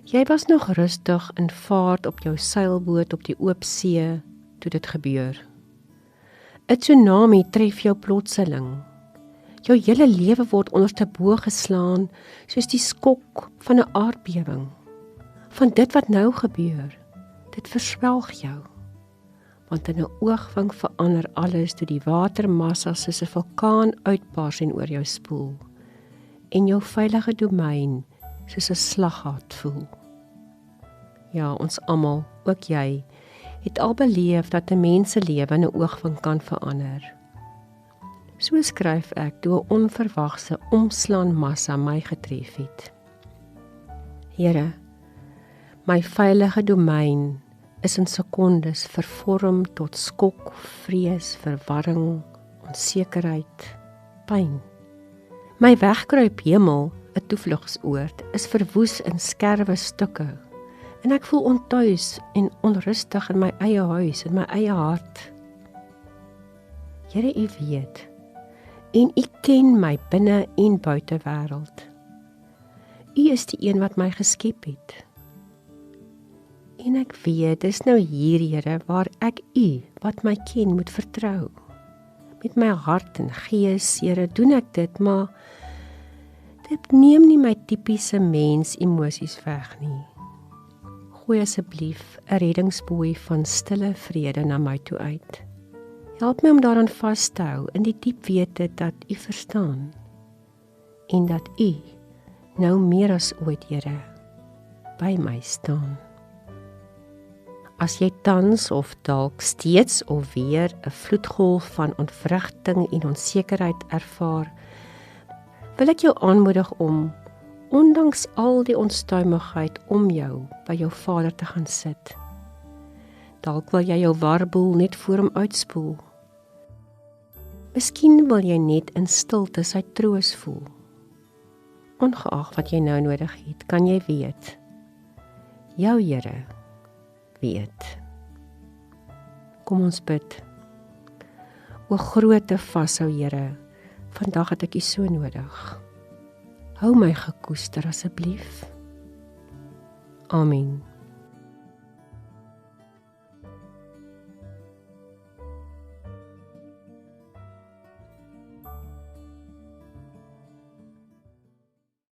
Jy was nog rustig in vaart op jou seilboot op die oop see toe dit gebeur. 'n Tsunami tref jou plotseling. Jou hele lewe word ondersteboog geslaan soos die skok van 'n aardbewing. Van dit wat nou gebeur, dit verswelg jou. Want in 'n oogwink verander alles toe die watermassa soos 'n vulkaan uitbars en oor jou spoel. En jou veilige domein soos 'n slaggat voel. Ja, ons almal, ook jy, het al beleef dat 'n mens se lewe in 'n oogwink kan verander. So skryf ek toe 'n onverwagse omslaan massa my getref het. Here, my veilige domein is in sekondes vervorm tot skok, vrees, verwarring, onsekerheid, pyn. My wegkruip hemel, 'n toevlugsoord, is verwoes in skerwe stukke. En ek voel ontuis en onrustig in my eie huis, in my eie hart. Here, U weet, en U ken my binne en buite wêreld. U is die een wat my geskep het. En ek weet, dis nou hier, Here, waar ek U, wat my ken, moet vertrou. Met my hart en gees, Here, doen ek dit, maar dit neem nie my tipiese mens emosies weg nie. Gooi asseblief 'n reddingsboei van stille vrede na my toe uit. Help my om daaraan vas te hou in die diep wete dat U verstaan en dat U nou meer as ooit, Here, by my staan. As jy tans of dalk steeds of weer 'n vloedgolf van ontwrigting en onsekerheid ervaar, wil ek jou aanmoedig om, ondanks al die onstuimigheid om jou, by jou Vader te gaan sit. Dalk wil jy jou warboel net voor hom uitspoel. Miskien wil jy net in stilte sy troos voel. Ongeag wat jy nou nodig het, kan jy weet, jou Here weet. Kom ons bid. O groote vashou, Here, vandag het ek U so nodig. Hou my gekoester asseblief. Amen.